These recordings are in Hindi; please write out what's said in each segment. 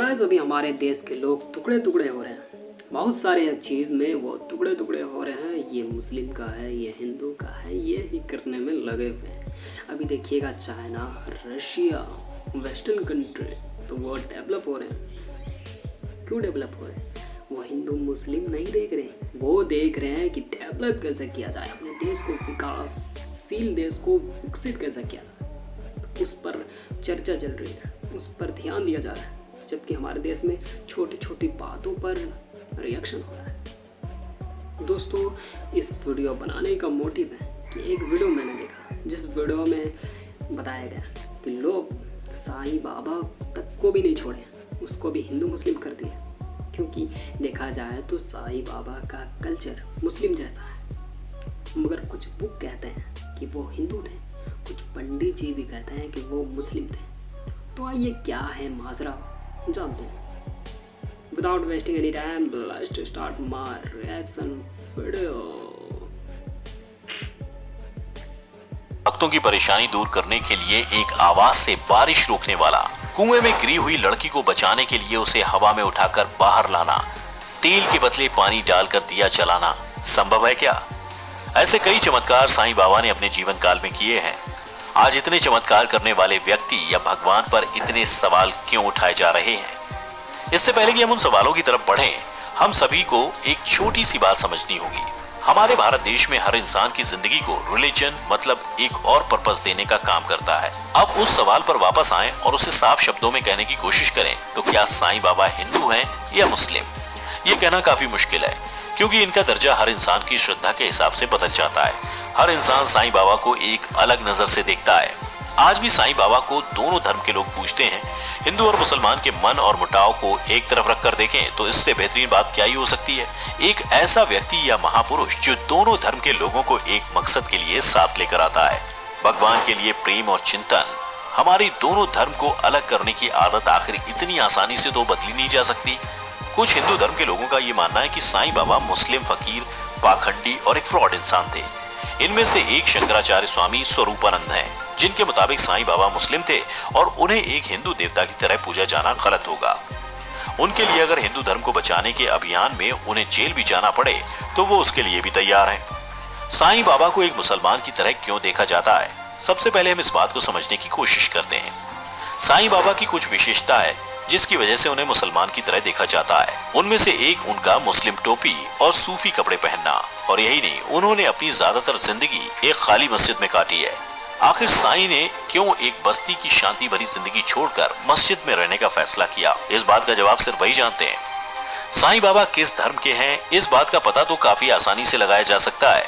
गाइस अभी हमारे देश के लोग टुकड़े टुकड़े हो रहे हैं। बहुत सारे चीज़ में वो टुकड़े टुकड़े हो रहे हैं। ये मुस्लिम का है, ये हिंदू का है, ये ही करने में लगे हुए हैं। अभी देखिएगा चाइना, रशिया, वेस्टर्न कंट्री तो वो डेवलप हो रहे हैं। क्यों डेवलप हो रहे हैं? वो हिंदू मुस्लिम नहीं देख रहे, वो देख रहे हैं कि डेवलप कैसे किया जाए, अपने देश को विकासशील देश को विकसित कैसे किया जाए। उस पर चर्चा चल रही है, उस पर ध्यान दिया जा रहा है, जबकि हमारे देश में छोटी छोटी बातों पर रिएक्शन हो रहा है। दोस्तों, इस वीडियो बनाने का मोटिव है कि एक वीडियो मैंने देखा, जिस वीडियो में बताया गया कि लोग साईं बाबा तक को भी नहीं छोड़े, उसको भी हिंदू मुस्लिम कर दिया। क्योंकि देखा जाए तो साईं बाबा का कल्चर मुस्लिम जैसा है, मगर कुछ बुक कहते हैं कि वो हिंदू थे, कुछ पंडित जी भी कहते हैं कि वो मुस्लिम थे। तो आइए क्या है माजरा जानते हैं। Without wasting any time, let's start my reaction video. भक्तों की परेशानी दूर करने के लिए एक आवाज से बारिश रोकने वाला, कुएं में गिरी हुई लड़की को बचाने के लिए उसे हवा में उठाकर बाहर लाना, तेल के बदले पानी डालकर दिया जलाना संभव है क्या? ऐसे कई चमत्कार साईं बाबा ने अपने जीवन काल में किए हैं। आज इतने चमत्कार करने वाले व्यक्ति या भगवान पर इतने सवाल क्यों उठाए जा रहे हैं? इससे पहले कि हम उन सवालों की तरफ बढ़ें, हम सभी को एक छोटी सी बात समझनी होगी। हमारे भारत देश में हर इंसान की जिंदगी को रिलीजन मतलब एक और पर्पस देने का काम करता है। अब उस सवाल पर वापस आएं और उसे साफ शब्दों में कहने की कोशिश करें तो क्या साईं बाबा हिंदू हैं या मुस्लिम? ये कहना काफी मुश्किल है, क्योंकि इनका दर्जा हर इंसान की श्रद्धा के हिसाब से बदल जाता है। हर इंसान साईं बाबा को एक अलग नजर से देखता है। आज भी साईं बाबा को दोनों धर्म के लोग पूजते हैं। हिंदू और मुसलमान के मन और मुटाव को एक तरफ रखकर देखें तो इससे बेहतरीन बात क्या ही हो सकती है? एक ऐसा व्यक्ति या महापुरुष जो दोनों धर्म के लोगों को एक मकसद के लिए साथ लेकर आता है। भगवान के लिए प्रेम और चिंतन। हमारी दोनों धर्म को अलग करने की आदत आखिर इतनी आसानी से तो बदली नहीं जा सकती। कुछ हिंदू धर्म के लोगों का ये मानना है कि साईं बाबा मुस्लिम फकीर, पाखंडी और एक फ्रॉड इंसान थे। इनमें से एक शंकराचार्य स्वामी स्वरूपानंद हैं, जिनके मुताबिक साईं बाबा मुस्लिम थे और उन्हें एक हिंदू देवता की तरह पूजा जाना गलत होगा। उनके लिए अगर हिंदू धर्म को बचाने के अभियान में उन्हें जेल भी जाना पड़े तो वो उसके लिए भी तैयार हैं। साईं बाबा को एक मुसलमान की तरह क्यों देखा जाता है? सबसे पहले हम इस बात को समझने की कोशिश करते हैं। साईं बाबा की कुछ विशेषता है जिसकी वजह से उन्हें मुसलमान की तरह देखा जाता है। उनमें से एक उनका मुस्लिम टोपी और सूफी कपड़े पहनना, और यही नहीं, उन्होंने अपनी ज्यादातर जिंदगी एक खाली मस्जिद में काटी है। आखिर साईं ने क्यों एक बस्ती की शांति भरी जिंदगी छोड़कर मस्जिद में रहने का फैसला किया? इस बात का जवाब सिर्फ वही जानते हैं। साईं बाबा किस धर्म के हैं, इस बात का पता तो काफी आसानी से लगाया जा सकता है।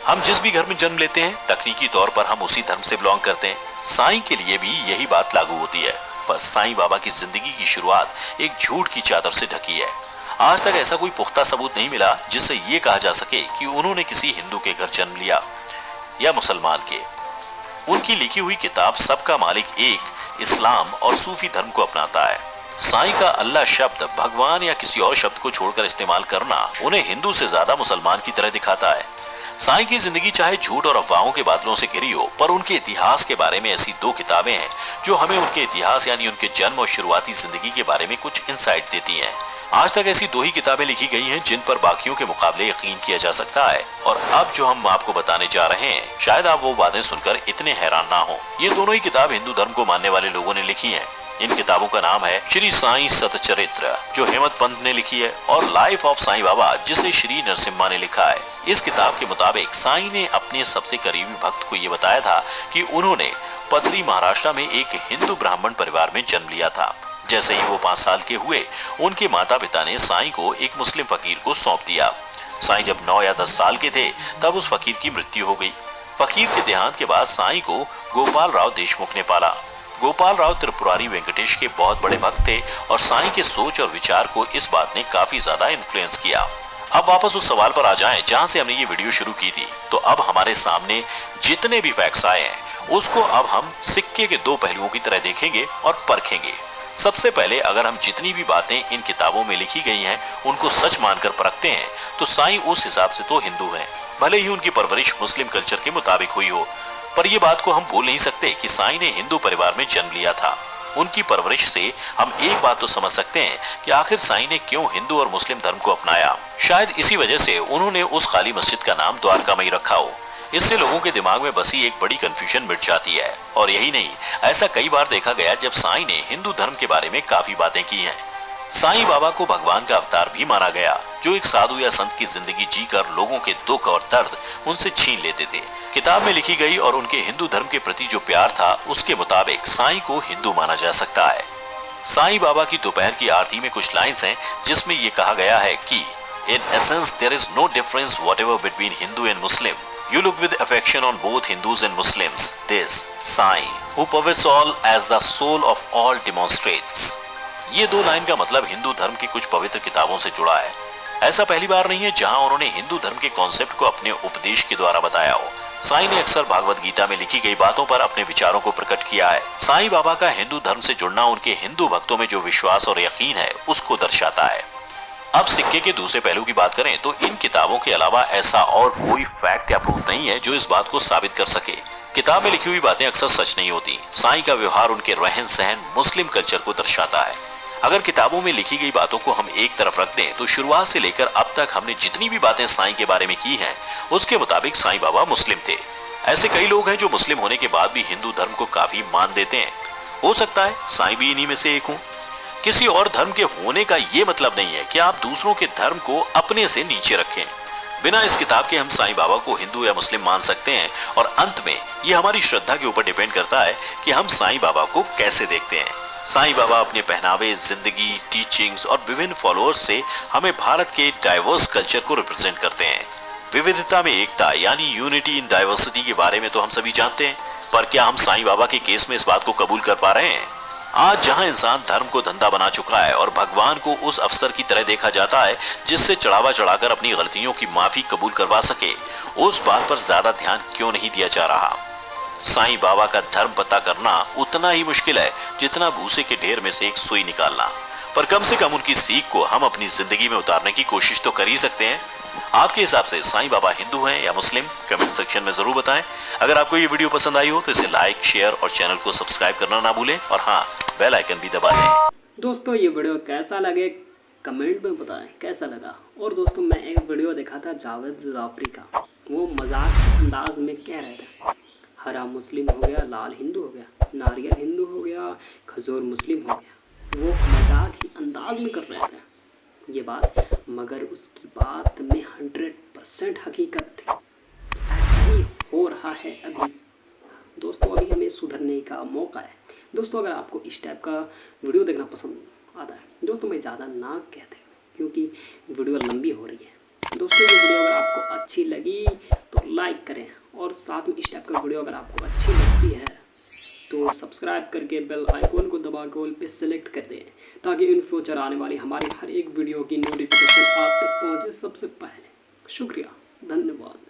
हम जिस भी घर में जन्म लेते हैं, तकनीकी तौर पर हम उसी धर्म से बिलोंग करते हैं। साईं के लिए भी यही बात लागू होती है। पर साईं बाबा की जिंदगी की शुरुआत एक झूठ की चादर से ढकी है। आज तक ऐसा कोई पुख्ता सबूत नहीं मिला जिससे ये कहा जा सके कि उन्होंने किसी हिंदू के घर जन्म लिया या मुसलमान के। उनकी लिखी हुई किताब सबका मालिक एक, इस्लाम और सूफी धर्म को अपनाता है। साईं का अल्लाह शब्द भगवान या किसी और शब्द को छोड़कर इस्तेमाल करना उन्हें हिंदू से ज्यादा मुसलमान की तरह दिखाता है। साईं की जिंदगी चाहे झूठ और अफवाहों के बादलों से घिरी हो, पर उनके इतिहास के बारे में ऐसी दो किताबें हैं जो हमें उनके इतिहास यानी उनके जन्म और शुरुआती जिंदगी के बारे में कुछ इंसाइट देती हैं। आज तक ऐसी दो ही किताबें लिखी गई हैं जिन पर बाकियों के मुकाबले यकीन किया जा सकता है। और अब जो हम आपको बताने जा रहे हैं, शायद आप वो बातें सुनकर इतने हैरान ना हो। ये दोनों ही किताब हिंदू धर्म को मानने वाले लोगों ने लिखी है। इन किताबों का नाम है श्री साईं सतचरित्र, जो हेमंत पंत ने लिखी है, और लाइफ ऑफ साईं बाबा, जिसे श्री नरसिम्हा ने लिखा है। इस किताब के मुताबिक साईं ने अपने सबसे करीबी भक्त को ये बताया था कि उन्होंने पतरी महाराष्ट्र में एक हिंदू ब्राह्मण परिवार में जन्म लिया था। जैसे ही वो 5 साल के हुए, उनके माता पिता ने साईं को एक मुस्लिम फकीर को सौंप दिया। साईं जब 9 या 10 साल के थे तब उस फकीर की मृत्यु हो गई। फकीर के देहांत के बाद साईं को गोपाल राव देशमुख ने पाला। गोपाल राव त्रिपुरारी वेंकटेश के बहुत बड़े भक्त थे और साईं के सोच और विचार को इस बात ने काफी ज्यादा इन्फ्लुएंस किया। अब वापस उस सवाल पर आ जाएं जहां से हमने ये वीडियो शुरू की थी। तो अब हमारे सामने जितने भी फैक्ट्स आए हैं उसको अब हम सिक्के के दो पहलुओं की तरह देखेंगे और परखेंगे। सबसे पहले अगर हम जितनी भी बातें इन किताबों में लिखी गई हैं उनको सच मानकर परखते हैं तो साईं उस हिसाब से तो हिंदू हैं, भले ही उनकी परवरिश मुस्लिम कल्चर के मुताबिक हुई हो। पर यह बात को हम भूल नहीं सकते कि साईं ने हिंदू परिवार में जन्म लिया था। उनकी परवरिश से हम एक बात तो समझ सकते हैं कि आखिर साईं ने क्यों हिंदू और मुस्लिम धर्म को अपनाया। शायद इसी वजह से उन्होंने उस खाली मस्जिद का नाम द्वारकामई रखा हो। इससे लोगों के दिमाग में बसी एक बड़ी कंफ्यूजन मिट जाती है। और यही नहीं, ऐसा कई बार देखा गया जब साईं ने हिंदू धर्म के बारे में काफी बातें की हैं। साईं बाबा को भगवान का अवतार भी माना गया, जो एक साधु या संत की जिंदगी जीकर लोगों के दुख और दर्द उनसे छीन लेते थे। किताब में लिखी गई और उनके हिंदू धर्म के प्रति जो प्यार था, उसके मुताबिक साईं को हिंदू माना जा सकता है। साईं बाबा की दोपहर की आरती में कुछ लाइन्स हैं जिसमें ये कहा गया है कि in essence there is no difference whatever between Hindu and Muslim. You look with affection on both Hindus and Muslims. This Sai, who pervades all as the soul of all demonstrates. ये दो लाइन का मतलब हिंदू धर्म की कुछ पवित्र किताबों से जुड़ा है। ऐसा पहली बार नहीं है जहां उन्होंने हिंदू धर्म के कॉन्सेप्ट को अपने उपदेश के द्वारा बताया हो। साईं ने अक्सर भागवत गीता में लिखी गई बातों पर अपने विचारों को प्रकट किया है। साईं बाबा का हिंदू धर्म से जुड़ना उनके हिंदू भक्तों में जो विश्वास और यकीन है, उसको दर्शाता है। अब सिक्के के दूसरे पहलू की बात करें तो इन किताबों के अलावा ऐसा और कोई फैक्ट या प्रूफ नहीं है जो इस बात को साबित कर सके। किताब में लिखी हुई बातें अक्सर सच नहीं होती। साईं का व्यवहार, उनके रहन सहन मुस्लिम कल्चर को दर्शाता है। अगर किताबों में लिखी गई बातों को हम एक तरफ रख दें तो शुरुआत से लेकर अब तक हमने जितनी भी बातें साईं के बारे में की हैं, उसके मुताबिक साईं बाबा मुस्लिम थे। ऐसे कई लोग हैं जो मुस्लिम होने के बाद भी हिंदू धर्म को काफी मान देते हैं। हो सकता है साईं भी इन्हीं में से एक हूँ। किसी और धर्म के होने का ये मतलब नहीं है कि आप दूसरों के धर्म को अपने से नीचे रखें। बिना इस किताब के हम साईं बाबा को हिंदू या मुस्लिम मान सकते हैं और अंत में ये हमारी श्रद्धा के ऊपर डिपेंड करता है कि हम साईं बाबा को कैसे देखते हैं। साईं बाबा अपने पहनावे, जिंदगी, टीचिंग्स और विभिन्न फॉलोअर्स से हमें भारत के डाइवर्स कल्चर को रिप्रेजेंट करते हैं। विविधता में एकता यानी यूनिटी इन डाइवर्सिटी के बारे में तो हम सभी जानते हैं, पर क्या हम साईं बाबा के केस में इस बात को कबूल कर पा रहे हैं? आज जहां इंसान धर्म को धंधा बना चुका है और भगवान को उस अफसर की तरह देखा जाता है जिससे चढ़ावा चढ़ाकर अपनी गलतियों की माफी कबूल करवा सके, उस बात पर ज्यादा ध्यान क्यों नहीं दिया जा रहा? साईं बाबा का धर्म पता करना उतना ही मुश्किल है जितना भूसे के ढेर में से एक सुई निकालना, पर कम से कम उनकी सीख को हम अपनी जिंदगी में उतारने की कोशिश तो कर ही सकते हैं। आपके हिसाब से साईं बाबा हिंदू हैं या मुस्लिम? कमेंट सेक्शन में जरूर बताएं। अगर आपको ये वीडियो पसंद आई हो तो इसे लाइक, शेयर और चैनल को सब्सक्राइब करना ना भूलें और हाँ, बेल आइकन भी दबा दें। दोस्तों ये वीडियो कैसा लगे कमेंट में बताएं कैसा लगा। और दोस्तों मैं एक वीडियो देखा था जावेद जाफरी का, वो मजाक अंदाज में कह रहे थे हरा मुस्लिम हो गया, लाल हिंदू हो गया, नारियल हिंदू हो गया, खजूर मुस्लिम हो गया। वो मजाक ही अंदाज में कर रहे थे ये बात, मगर उसकी बात में 100% हकीकत थी। ऐसा ही हो रहा है अभी। दोस्तों अभी हमें सुधरने का मौका है। दोस्तों अगर आपको इस टाइप का वीडियो देखना पसंद आता है, दोस्तों मैं ज़्यादा ना कहते क्योंकि वीडियो लंबी हो रही है। दोस्तों ये वीडियो अगर आपको अच्छी लगी तो लाइक करें और साथ में इस टाइप का वीडियो अगर आपको अच्छी लगती है तो सब्सक्राइब करके बेल आइकन को दबा के ऑल पे सेलेक्ट कर दें ताकि इन फ्यूचर आने वाली हमारी हर एक वीडियो की नोटिफिकेशन आप तक पहुंचे सबसे पहले। शुक्रिया, धन्यवाद।